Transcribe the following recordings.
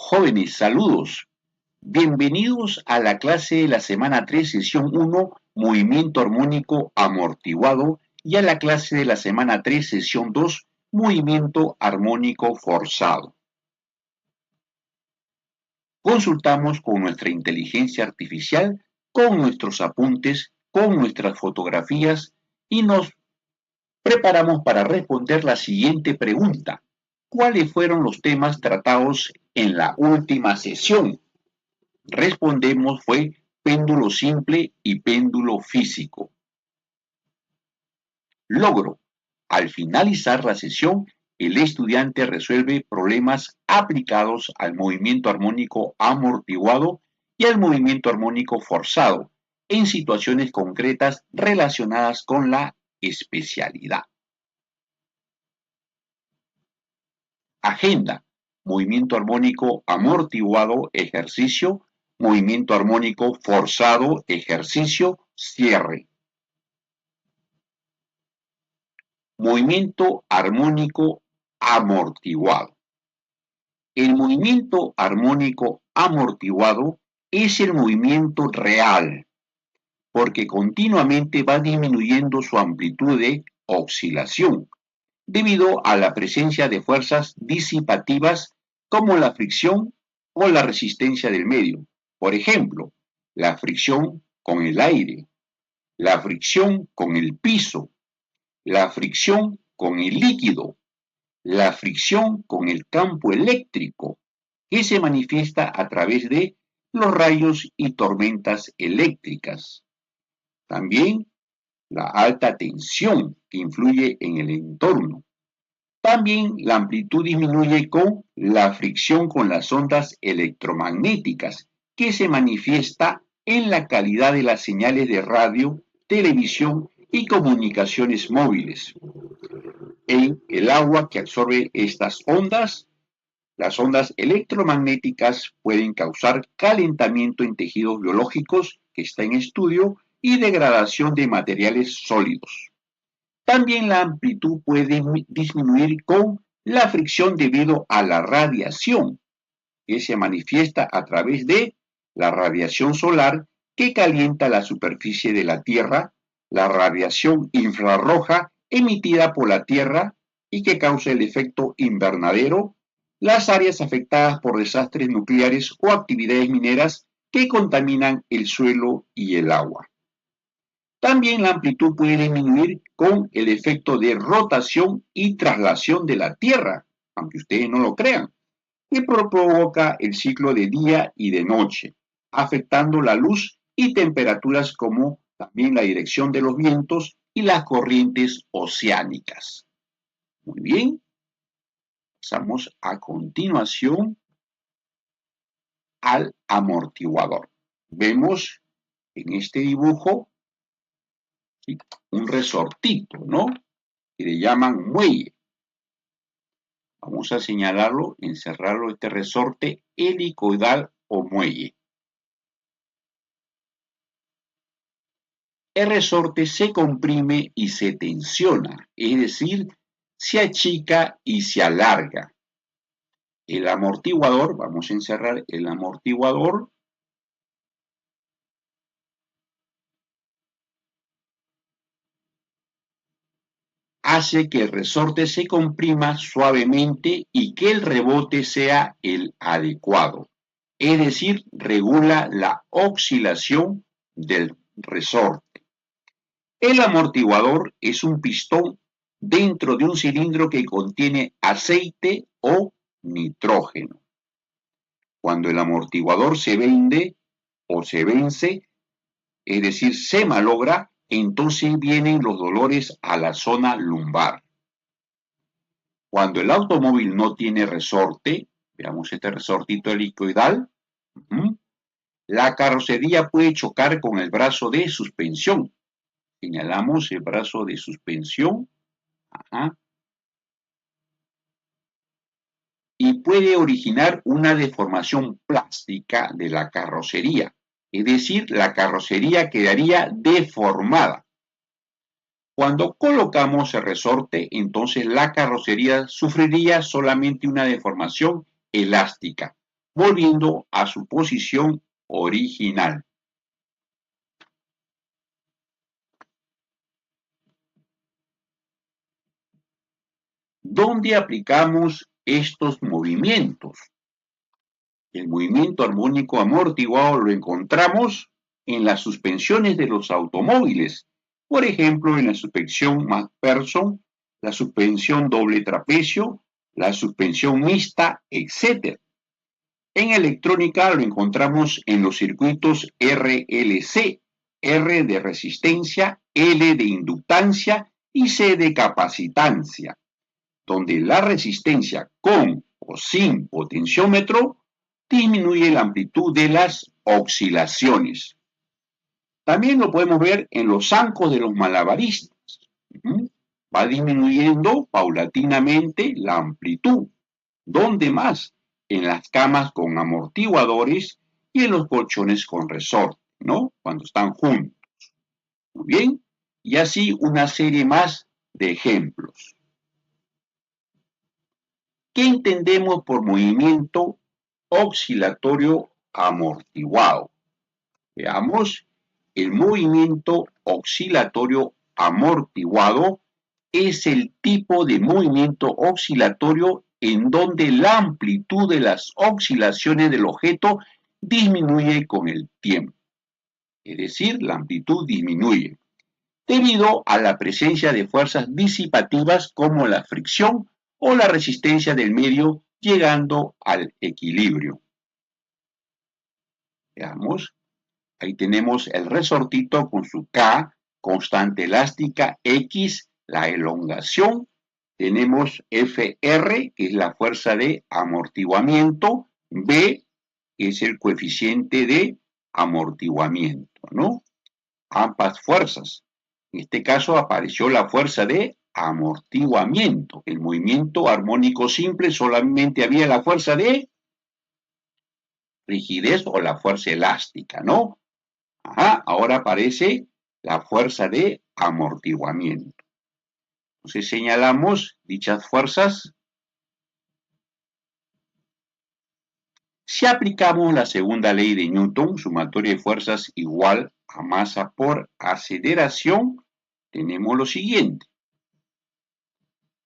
Jóvenes, saludos. Bienvenidos a la clase de la semana 3, sesión 1, movimiento armónico amortiguado, y a la clase de la semana 3, sesión 2, movimiento armónico forzado. Consultamos con nuestra inteligencia artificial, con nuestros apuntes, con nuestras fotografías y nos preparamos para responder la siguiente pregunta. ¿Cuáles fueron los temas tratados en la última sesión? Respondemos fue péndulo simple y péndulo físico. Logro. Al finalizar la sesión, el estudiante resuelve problemas aplicados al movimiento armónico amortiguado y al movimiento armónico forzado en situaciones concretas relacionadas con la especialidad. Agenda. Movimiento armónico amortiguado, ejercicio. Movimiento armónico forzado, ejercicio, cierre. Movimiento armónico amortiguado. El movimiento armónico amortiguado es el movimiento real, porque continuamente va disminuyendo su amplitud de oscilación, debido a la presencia de fuerzas disipativas como la fricción o la resistencia del medio. Por ejemplo, la fricción con el aire, la fricción con el piso, la fricción con el líquido, la fricción con el campo eléctrico, que se manifiesta a través de los rayos y tormentas eléctricas. También la alta tensión que influye en el entorno. También la amplitud disminuye con la fricción con las ondas electromagnéticas, que se manifiesta en la calidad de las señales de radio, televisión y comunicaciones móviles. En el agua que absorbe estas ondas, las ondas electromagnéticas pueden causar calentamiento en tejidos biológicos que está en estudio y degradación de materiales sólidos. También la amplitud puede disminuir con la fricción debido a la radiación, que se manifiesta a través de la radiación solar que calienta la superficie de la Tierra, la radiación infrarroja emitida por la Tierra y que causa el efecto invernadero, las áreas afectadas por desastres nucleares o actividades mineras que contaminan el suelo y el agua. También la amplitud puede disminuir con el efecto de rotación y traslación de la Tierra, aunque ustedes no lo crean, que provoca el ciclo de día y de noche, afectando la luz y temperaturas como también la dirección de los vientos y las corrientes oceánicas. Muy bien, pasamos a continuación al amortiguador. Vemos en este dibujo, ¿sí?, un resortito, ¿no?, que le llaman muelle. Vamos a señalarlo, encerrarlo, este resorte helicoidal o muelle. El resorte se comprime y se tensiona, es decir, se achica y se alarga. El amortiguador, vamos a encerrar el amortiguador, hace que el resorte se comprima suavemente y que el rebote sea el adecuado, es decir, regula la oscilación del resorte. El amortiguador es un pistón dentro de un cilindro que contiene aceite o nitrógeno. Cuando el amortiguador se vende o se vence, es decir, se malogra, entonces vienen los dolores a la zona lumbar. Cuando el automóvil no tiene resorte, veamos este resortito helicoidal, la carrocería puede chocar con el brazo de suspensión. Señalamos el brazo de suspensión, y puede originar una deformación plástica de la carrocería, es decir, la carrocería quedaría deformada. Cuando colocamos el resorte, entonces la carrocería sufriría solamente una deformación elástica, volviendo a su posición original. ¿Dónde aplicamos estos movimientos? El movimiento armónico amortiguado lo encontramos en las suspensiones de los automóviles, por ejemplo, en la suspensión McPherson, la suspensión doble trapecio, la suspensión mixta, etc. En electrónica lo encontramos en los circuitos RLC, R de resistencia, L de inductancia y C de capacitancia, donde la resistencia con o sin potenciómetro disminuye la amplitud de las oscilaciones. También lo podemos ver en los zancos de los malabaristas. Va disminuyendo paulatinamente la amplitud. ¿Dónde más? En las camas con amortiguadores y en los colchones con resorte, ¿no? Cuando están juntos. Muy bien. Y así una serie más de ejemplos. ¿Qué entendemos por movimiento oscilatorio amortiguado? Veamos, el movimiento oscilatorio amortiguado es el tipo de movimiento oscilatorio en donde la amplitud de las oscilaciones del objeto disminuye con el tiempo. Es decir, la amplitud disminuye debido a la presencia de fuerzas disipativas como la fricción o la resistencia del medio, llegando al equilibrio. Veamos. Ahí tenemos el resortito con su K, constante elástica, X, la elongación. Tenemos FR, que es la fuerza de amortiguamiento, B, que es el coeficiente de amortiguamiento, ¿no? Ambas fuerzas. En este caso apareció la fuerza de amortiguamiento. El movimiento armónico simple solamente había la fuerza de rigidez o la fuerza elástica, ¿no? Ahora aparece la fuerza de amortiguamiento. Entonces señalamos dichas fuerzas. Si aplicamos la segunda ley de Newton, sumatoria de fuerzas igual a masa por aceleración, tenemos lo siguiente.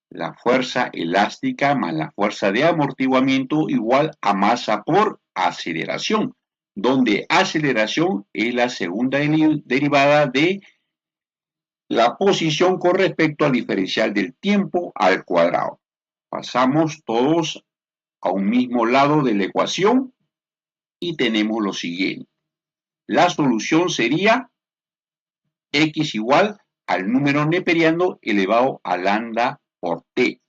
La fuerza elástica más la fuerza de amortiguamiento igual a masa por aceleración, donde aceleración es la segunda derivada de la posición con respecto al diferencial del tiempo al cuadrado. Pasamos todos a un mismo lado de la ecuación y tenemos lo siguiente. La solución sería x igual al número neperiano elevado a lambda por t.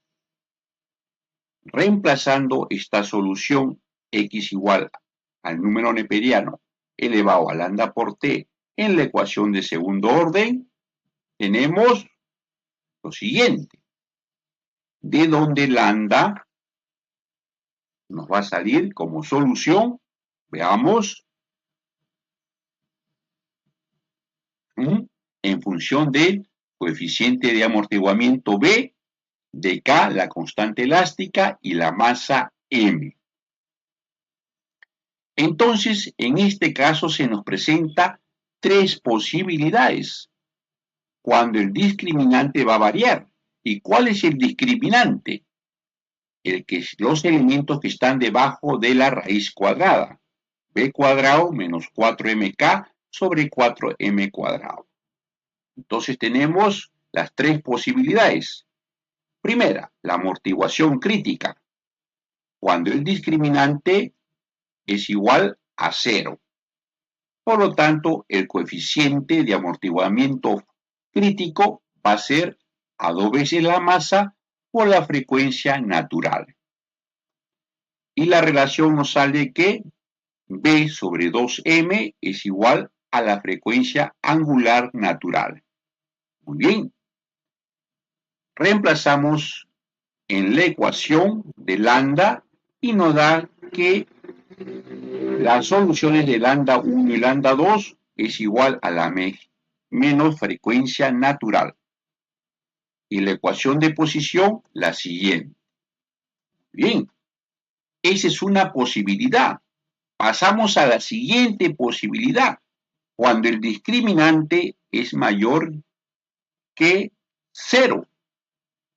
Reemplazando esta solución x igual al número neperiano elevado a lambda por t en la ecuación de segundo orden, tenemos lo siguiente, de donde lambda nos va a salir como solución, veamos, en función del coeficiente de amortiguamiento B, de K, la constante elástica, y la masa M. Entonces, en este caso se nos presenta tres posibilidades cuando el discriminante va a variar. ¿Y cuál es el discriminante? Los elementos que están debajo de la raíz cuadrada. B cuadrado menos 4mk sobre 4m cuadrado. Entonces tenemos las tres posibilidades. Primera, la amortiguación crítica, cuando el discriminante es igual a 0. Por lo tanto, el coeficiente de amortiguamiento crítico va a ser a 2 veces la masa por la frecuencia natural. Y la relación nos sale que B sobre 2m es igual a la frecuencia angular natural. Muy bien. Reemplazamos en la ecuación de lambda y nos da que las soluciones de lambda 1 y lambda 2 es igual a la menos frecuencia natural. Y la ecuación de posición, la siguiente. Bien. Esa es una posibilidad. Pasamos a la siguiente posibilidad. Cuando el discriminante es mayor que cero.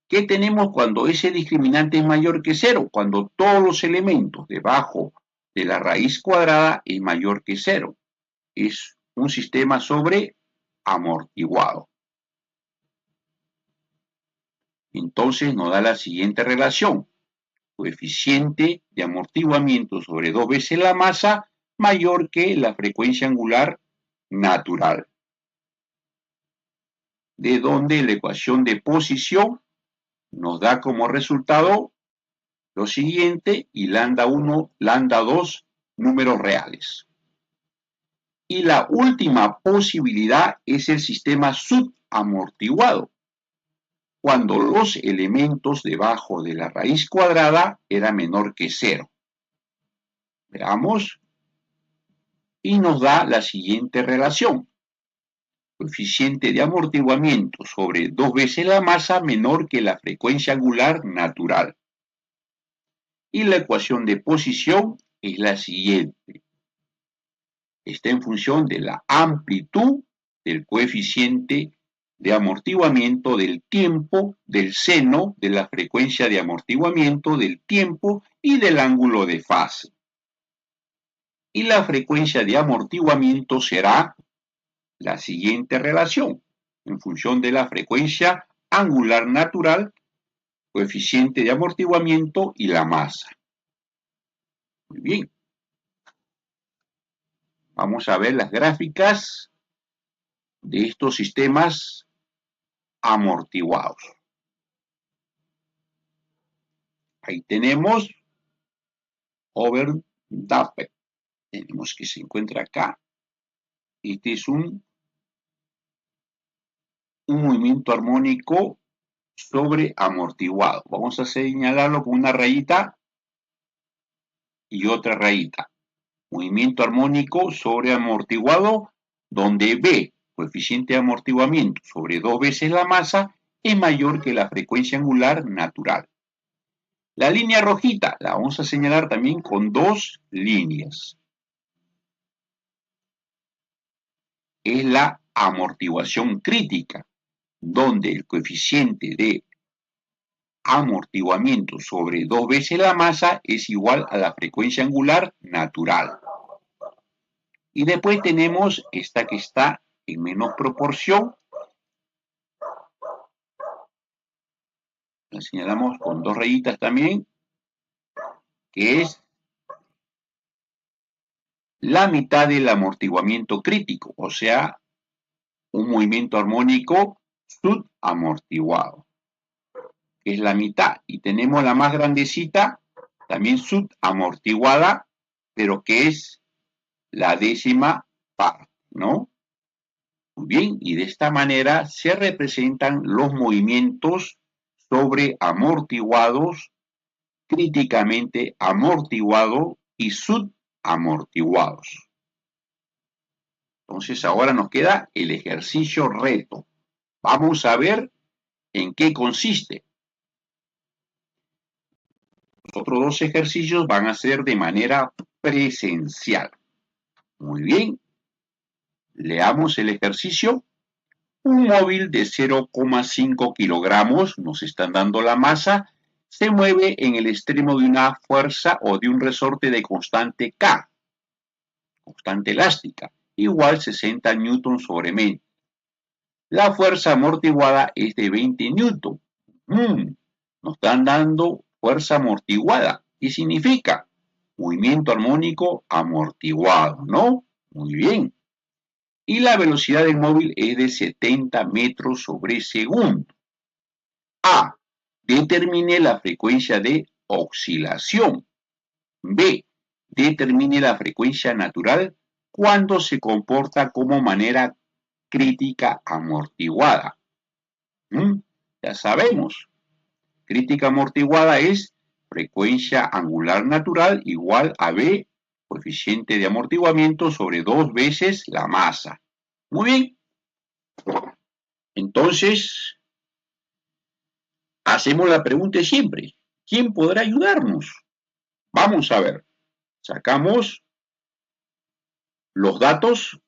¿Qué tenemos cuando ese discriminante es mayor que cero? Cuando todos los elementos debajo de la raíz cuadrada es mayor que cero. Es un sistema sobre amortiguado. Entonces nos da la siguiente relación. Coeficiente de amortiguamiento sobre 2 veces la masa mayor que la frecuencia angular natural. De donde la ecuación de posición nos da como resultado lo siguiente y lambda 1, lambda 2, números reales. Y la última posibilidad es el sistema subamortiguado, cuando los elementos debajo de la raíz cuadrada era menor que cero. Veamos. Y nos da la siguiente relación. Coeficiente de amortiguamiento sobre 2 veces la masa menor que la frecuencia angular natural. Y la ecuación de posición es la siguiente. Está en función de la amplitud del coeficiente de amortiguamiento del tiempo, del seno de la frecuencia de amortiguamiento del tiempo y del ángulo de fase. Y la frecuencia de amortiguamiento será la siguiente relación, en función de la frecuencia angular natural, coeficiente de amortiguamiento y la masa. Muy bien. Vamos a ver las gráficas de estos sistemas amortiguados. Ahí tenemos overdamped. Tenemos que se encuentra acá. Este es un movimiento armónico sobre amortiguado. Vamos a señalarlo con una rayita y otra rayita. Movimiento armónico sobre amortiguado, donde B, coeficiente de amortiguamiento sobre 2 veces la masa, es mayor que la frecuencia angular natural. La línea rojita la vamos a señalar también con 2 líneas. Es la amortiguación crítica, donde el coeficiente de amortiguamiento sobre 2 veces la masa es igual a la frecuencia angular natural. Y después tenemos esta que está en menor proporción. La señalamos con 2 rayitas también, que es la mitad del amortiguamiento crítico, o sea, un movimiento armónico subamortiguado, que es la mitad. Y tenemos la más grandecita, también subamortiguada, pero que es la décima parte, ¿no? Muy bien, y de esta manera se representan los movimientos sobreamortiguados, críticamente amortiguados y subamortiguados. Entonces ahora nos queda el ejercicio reto. Vamos a ver en qué consiste. Los otros 2 ejercicios van a ser de manera presencial. Muy bien. Leamos el ejercicio. Un móvil de 0,5 kilogramos, nos están dando la masa, se mueve en el extremo de una fuerza o de un resorte de constante K, constante elástica, igual 60 newtons sobre metro. La fuerza amortiguada es de 20 newtons. Nos están dando fuerza amortiguada. ¿Qué significa? Movimiento armónico amortiguado, ¿no? Muy bien. Y la velocidad del móvil es de 70 metros sobre segundo. A. Determine la frecuencia de oscilación. B. Determine la frecuencia natural cuando se comporta como manera crítica amortiguada. Ya sabemos, crítica amortiguada es frecuencia angular natural igual a B, coeficiente de amortiguamiento sobre 2 veces la masa. Muy bien. Entonces, hacemos la pregunta de siempre. ¿Quién podrá ayudarnos? Vamos a ver, sacamos los datos,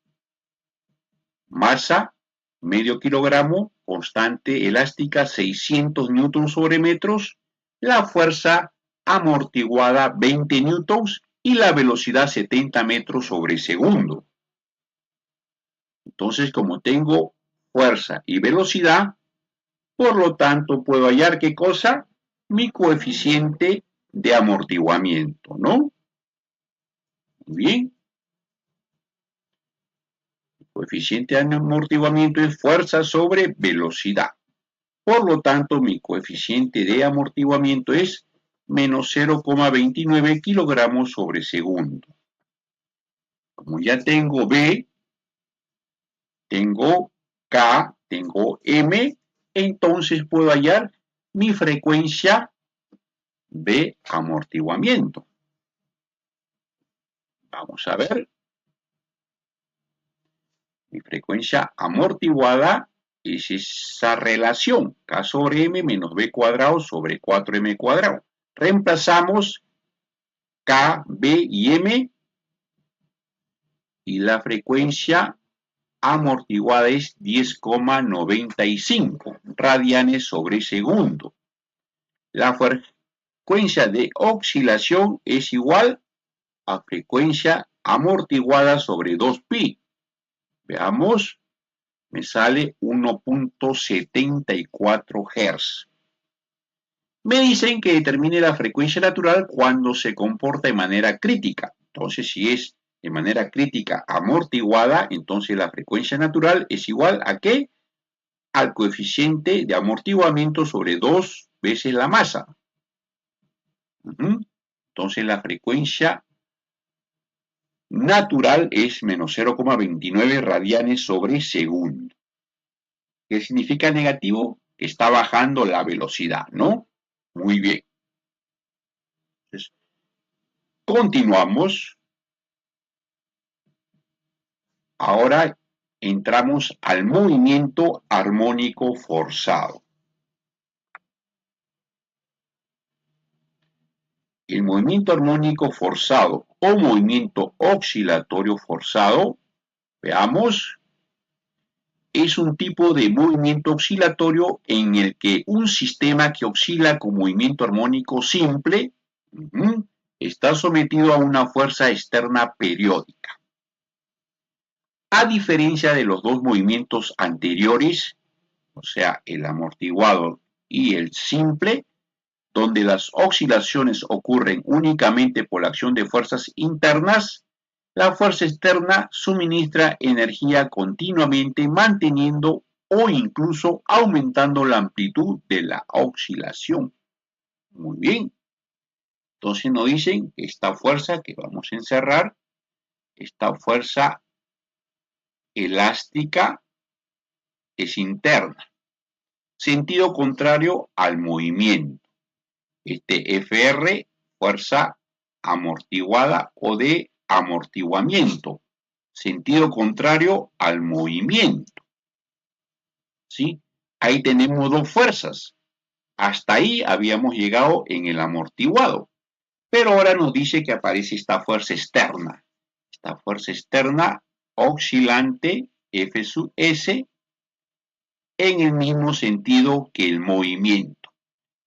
masa, medio kilogramo, constante elástica 600 newtons sobre metros, la fuerza amortiguada 20 newtons y la velocidad 70 metros sobre segundo. Entonces, como tengo fuerza y velocidad, por lo tanto puedo hallar ¿qué cosa? Mi coeficiente de amortiguamiento, ¿no? Muy bien. El coeficiente de amortiguamiento es fuerza sobre velocidad. Por lo tanto, mi coeficiente de amortiguamiento es menos 0,29 kilogramos sobre segundo. Como ya tengo B, tengo K, tengo M, entonces puedo hallar mi frecuencia de amortiguamiento. Vamos a ver. Mi frecuencia amortiguada es esa relación, K sobre M menos B cuadrado sobre 4M cuadrado. Reemplazamos K, B y M y la frecuencia amortiguada es 10,95 radianes sobre segundo. La frecuencia de oscilación es igual a frecuencia amortiguada sobre 2pi. Veamos, me sale 1.74 Hz. Me dicen que determine la frecuencia natural cuando se comporta de manera crítica. Entonces, si es de manera crítica amortiguada, entonces la frecuencia natural es igual a ¿qué? Al coeficiente de amortiguamiento sobre 2 veces la masa. Entonces la frecuencia natural es menos 0,29 radianes sobre segundo. ¿Qué significa negativo? Que está bajando la velocidad, ¿no? Muy bien. Entonces, continuamos. Ahora entramos al movimiento armónico forzado. El movimiento armónico forzado o movimiento oscilatorio forzado, veamos, es un tipo de movimiento oscilatorio en el que un sistema que oscila con movimiento armónico simple está sometido a una fuerza externa periódica. A diferencia de los dos movimientos anteriores, o sea, el amortiguado y el simple, donde las oscilaciones ocurren únicamente por la acción de fuerzas internas, la fuerza externa suministra energía continuamente, manteniendo o incluso aumentando la amplitud de la oscilación. Muy bien. Entonces nos dicen que esta fuerza que vamos a encerrar, esta fuerza elástica es interna, sentido contrario al movimiento. Fr, fuerza amortiguada o de amortiguamiento, sentido contrario al movimiento. ¿Sí? Ahí tenemos dos fuerzas. Hasta ahí habíamos llegado en el amortiguado, pero ahora nos dice que aparece esta fuerza externa. Esta fuerza externa oscilante F sub S en el mismo sentido que el movimiento.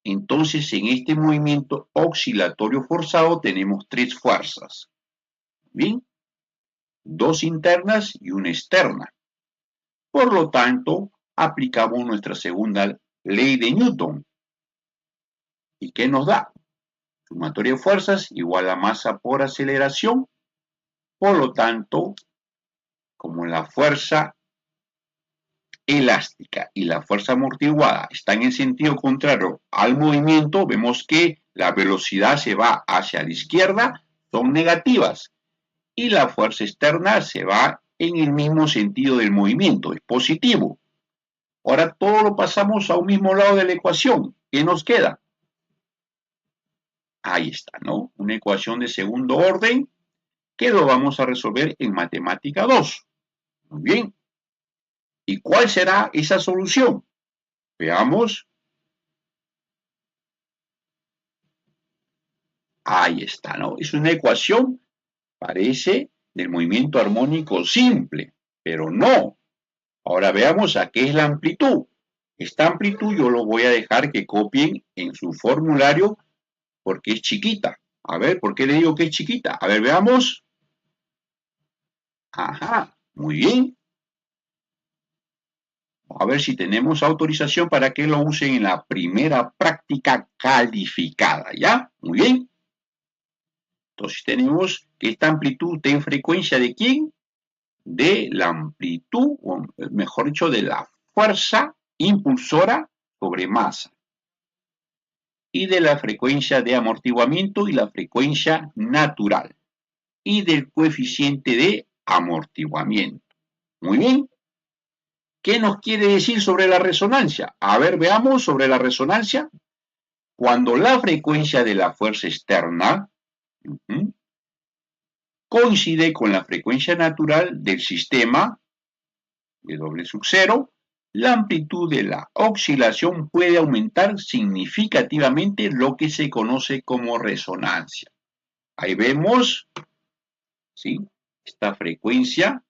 Entonces, en este movimiento oscilatorio forzado tenemos tres fuerzas. Bien, dos internas y una externa. Por lo tanto, aplicamos nuestra segunda ley de Newton. ¿Y qué nos da? Sumatoria de fuerzas igual a masa por aceleración. Por lo tanto, como la fuerza elástica y la fuerza amortiguada están en sentido contrario al movimiento, vemos que la velocidad se va hacia la izquierda, son negativas, y la fuerza externa se va en el mismo sentido del movimiento, es positivo. Ahora todo lo pasamos a un mismo lado de la ecuación. ¿Qué nos queda? Ahí está, ¿no? Una ecuación de segundo orden que lo vamos a resolver en matemática 2. Muy bien. ¿Y cuál será esa solución? Veamos. Ahí está, ¿no? Es una ecuación, parece, del movimiento armónico simple, pero no. Ahora veamos a qué es la amplitud. Esta amplitud yo lo voy a dejar que copien en su formulario porque es chiquita. A ver, ¿por qué le digo que es chiquita? A ver, veamos. Ajá, muy bien. A ver si tenemos autorización para que lo usen en la primera práctica calificada, ¿ya? Muy bien. Entonces tenemos que esta amplitud está en frecuencia ¿de quién? De la amplitud, o mejor dicho, de la fuerza impulsora sobre masa y de la frecuencia de amortiguamiento y la frecuencia natural y del coeficiente de amortiguamiento. Muy bien. ¿Qué nos quiere decir sobre la resonancia? A ver, veamos sobre la resonancia. Cuando la frecuencia de la fuerza externa coincide con la frecuencia natural del sistema, W sub 0, la amplitud de la oscilación puede aumentar significativamente, lo que se conoce como resonancia. Ahí vemos, ¿sí? Esta frecuencia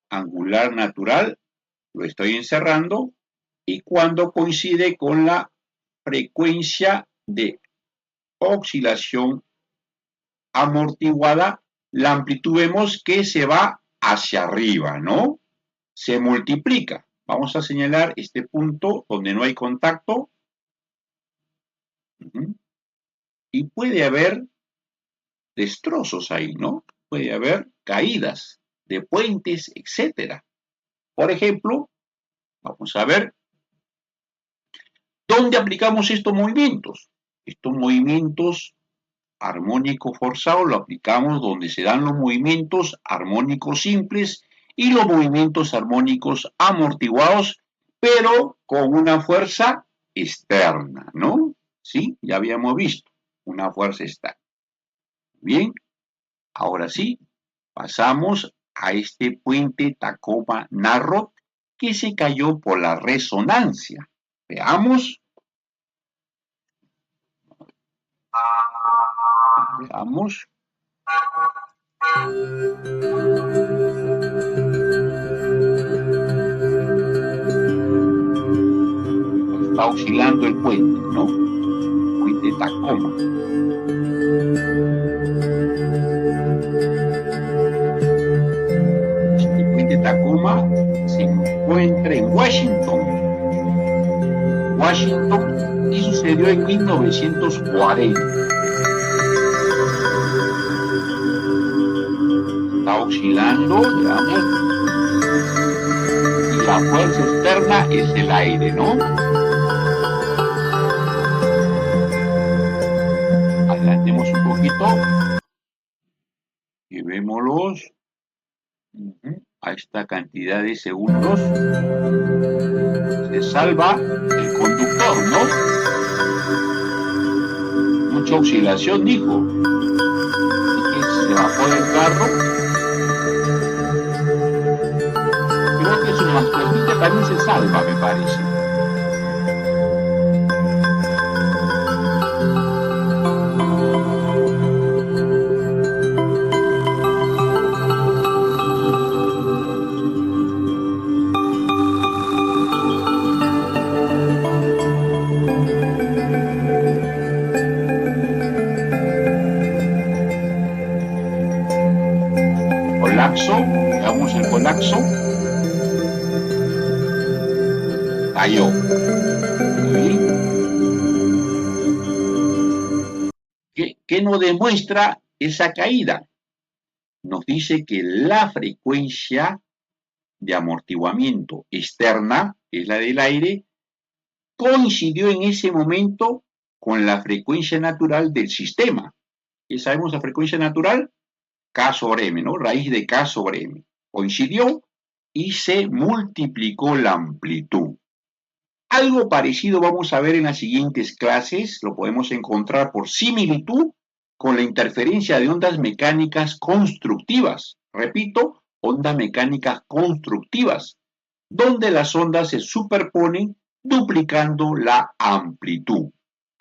angular natural, lo estoy encerrando, y cuando coincide con la frecuencia de oscilación amortiguada, la amplitud vemos que se va hacia arriba, ¿no? Se multiplica. Vamos a señalar este punto donde no hay contacto. Y puede haber destrozos ahí, ¿no? Puede haber caídas de puentes, etcétera. Por ejemplo, vamos a ver dónde aplicamos estos movimientos. Estos movimientos armónicos forzados lo aplicamos donde se dan los movimientos armónicos simples y los movimientos armónicos amortiguados, pero con una fuerza externa, ¿no? Sí, ya habíamos visto una fuerza externa. Bien, ahora sí, pasamos a este puente Tacoma-Narrock que se cayó por la resonancia. Veamos. Veamos. Está oscilando el puente, ¿no? Puente Tacoma. Este puente Tacoma se encuentra en Washington. Y sucedió en 1940. Está oscilando, veamos. Y la fuerza externa es el aire, ¿no? Adelantemos un poquito. Llevémoslos a esta cantidad de segundos. Se salva el conductor, ¿no? Mucha oscilación, dijo. Se bajó del carro. Creo que su mascotita también se salva, me parece. Veamos el colapso. Cayó. ¿Qué nos demuestra esa caída? Nos dice que la frecuencia de amortiguamiento externa, que es la del aire, coincidió en ese momento con la frecuencia natural del sistema. ¿Qué sabemos la frecuencia natural? K sobre M, ¿no? Raíz de K sobre M. Coincidió y se multiplicó la amplitud. Algo parecido vamos a ver en las siguientes clases, lo podemos encontrar por similitud con la interferencia de ondas mecánicas constructivas. Repito, ondas mecánicas constructivas, donde las ondas se superponen duplicando la amplitud.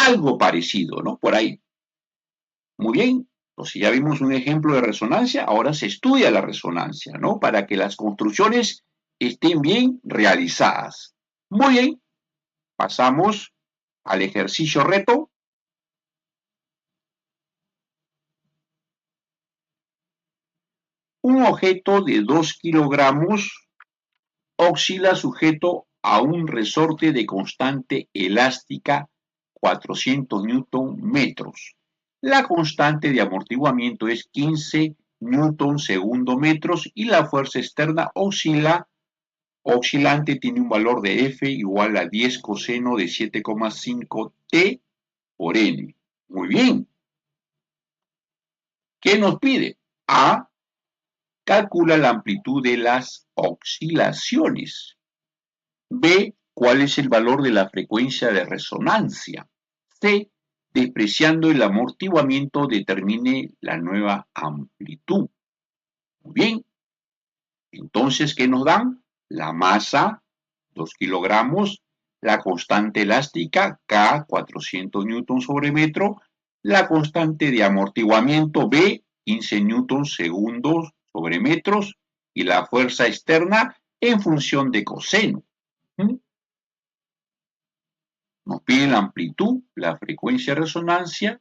algo parecido, ¿no? Por ahí. Muy bien. Entonces ya vimos un ejemplo de resonancia, ahora se estudia la resonancia, ¿no? Para que las construcciones estén bien realizadas. Muy bien. Pasamos al ejercicio reto. Un objeto de 2 kilogramos oscila sujeto a un resorte de constante elástica 400 newton metros. La constante de amortiguamiento es 15 newton segundo metros y la fuerza externa oscilante tiene un valor de F igual a 10 coseno de 7,5 T por N. Muy bien. ¿Qué nos pide? A. Calcula la amplitud de las oscilaciones. B. ¿Cuál es el valor de la frecuencia de resonancia? C. Despreciando el amortiguamiento, determine la nueva amplitud. Muy bien. Entonces, ¿qué nos dan? La masa, 2 kilogramos, la constante elástica, K, 400 newtons sobre metro, la constante de amortiguamiento, B, 15 newtons segundos sobre metros, y la fuerza externa en función de coseno. Nos piden la amplitud, la frecuencia de resonancia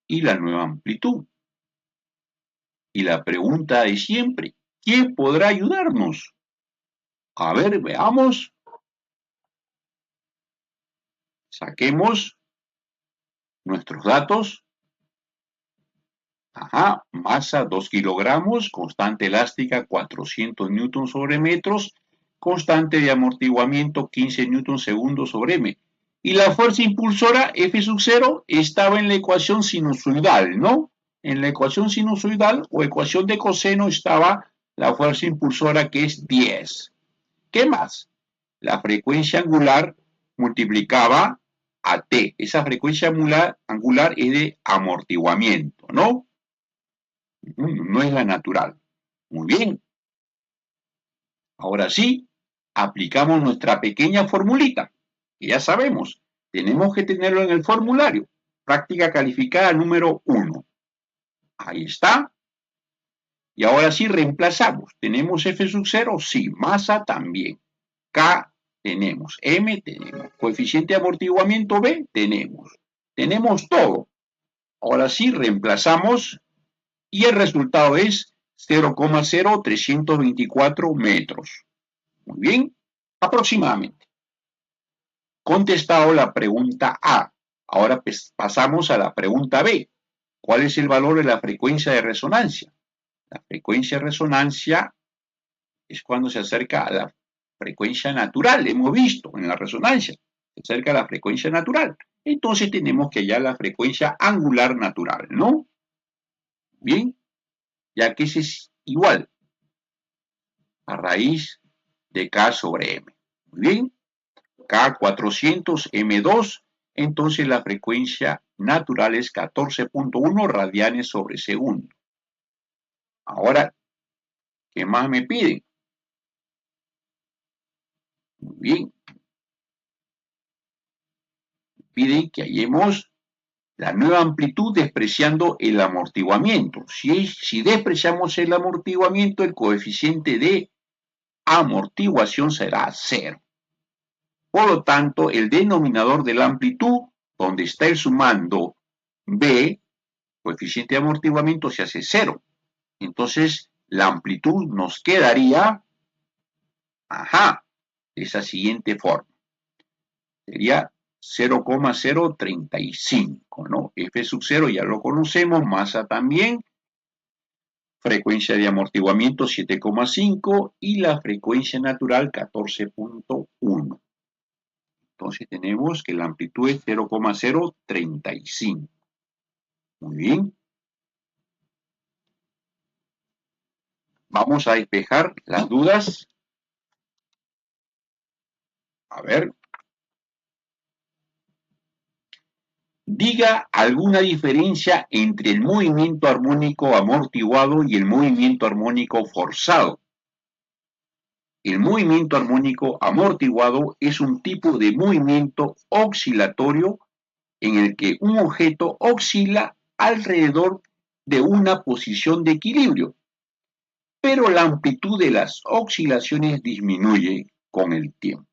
y la nueva amplitud. Y la pregunta de siempre, ¿quién podrá ayudarnos? A ver, veamos. Saquemos nuestros datos. Ajá, masa 2 kilogramos, constante elástica 400 newtons sobre metros, constante de amortiguamiento 15 newtons segundos sobre m. Y la fuerza impulsora F sub 0 estaba en la ecuación sinusoidal, ¿no? En la ecuación sinusoidal o ecuación de coseno estaba la fuerza impulsora que es 10. ¿Qué más? La frecuencia angular multiplicaba a T. Esa frecuencia angular es de amortiguamiento, ¿no? No es la natural. Muy bien. Ahora sí, aplicamos nuestra pequeña formulita, que ya sabemos, tenemos que tenerlo en el formulario. Práctica calificada número 1. Ahí está. Y ahora sí reemplazamos. ¿Tenemos F sub 0? Sí. Masa también. K tenemos. M tenemos. Coeficiente de amortiguamiento B tenemos. Tenemos todo. Ahora sí reemplazamos y el resultado es 0,0324 metros. Muy bien, aproximadamente. Contestado la pregunta A. Ahora pasamos a la pregunta B. ¿Cuál es el valor de la frecuencia de resonancia? La frecuencia de resonancia es cuando se acerca a la frecuencia natural. Hemos visto en la resonancia. Se acerca a la frecuencia natural. Entonces tenemos que hallar la frecuencia angular natural, ¿no? Bien, ya que ese es igual a raíz de K sobre M. Muy bien, K 400 M2, entonces la frecuencia natural es 14.1 radianes sobre segundo. Ahora, ¿qué más me piden? Muy bien. Piden que hallemos la nueva amplitud despreciando el amortiguamiento. Si despreciamos el amortiguamiento, el coeficiente de amortiguación será 0. Por lo tanto, el denominador de la amplitud, donde está el sumando B, coeficiente de amortiguamiento, se hace 0. Entonces, la amplitud nos quedaría, de esa siguiente forma. Sería 0,035, ¿no? F sub 0 ya lo conocemos, masa también, frecuencia de amortiguamiento 7,5 y la frecuencia natural 14.1. Entonces tenemos que la amplitud es 0,035. Muy bien. Vamos a despejar las dudas. A ver. Diga alguna diferencia entre el movimiento armónico amortiguado y el movimiento armónico forzado. El movimiento armónico amortiguado es un tipo de movimiento oscilatorio en el que un objeto oscila alrededor de una posición de equilibrio, pero la amplitud de las oscilaciones disminuye con el tiempo.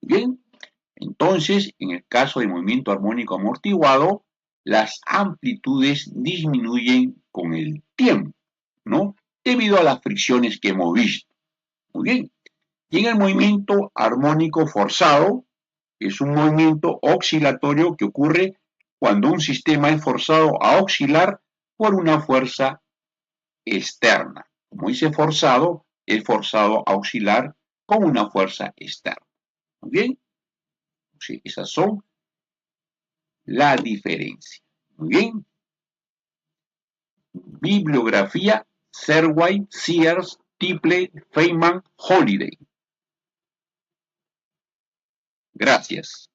Bien, entonces, en el caso del movimiento armónico amortiguado, las amplitudes disminuyen con el tiempo, ¿no? Debido a las fricciones que hemos visto. Muy bien. Y en el movimiento armónico forzado, es un movimiento oscilatorio que ocurre cuando un sistema es forzado a oscilar por una fuerza externa. Como dice forzado, es forzado a oscilar con una fuerza externa. Muy bien, sí, esas son la diferencia. Muy bien. Bibliografía: Serway, Sears, Tiple, Feynman, Holiday. Gracias.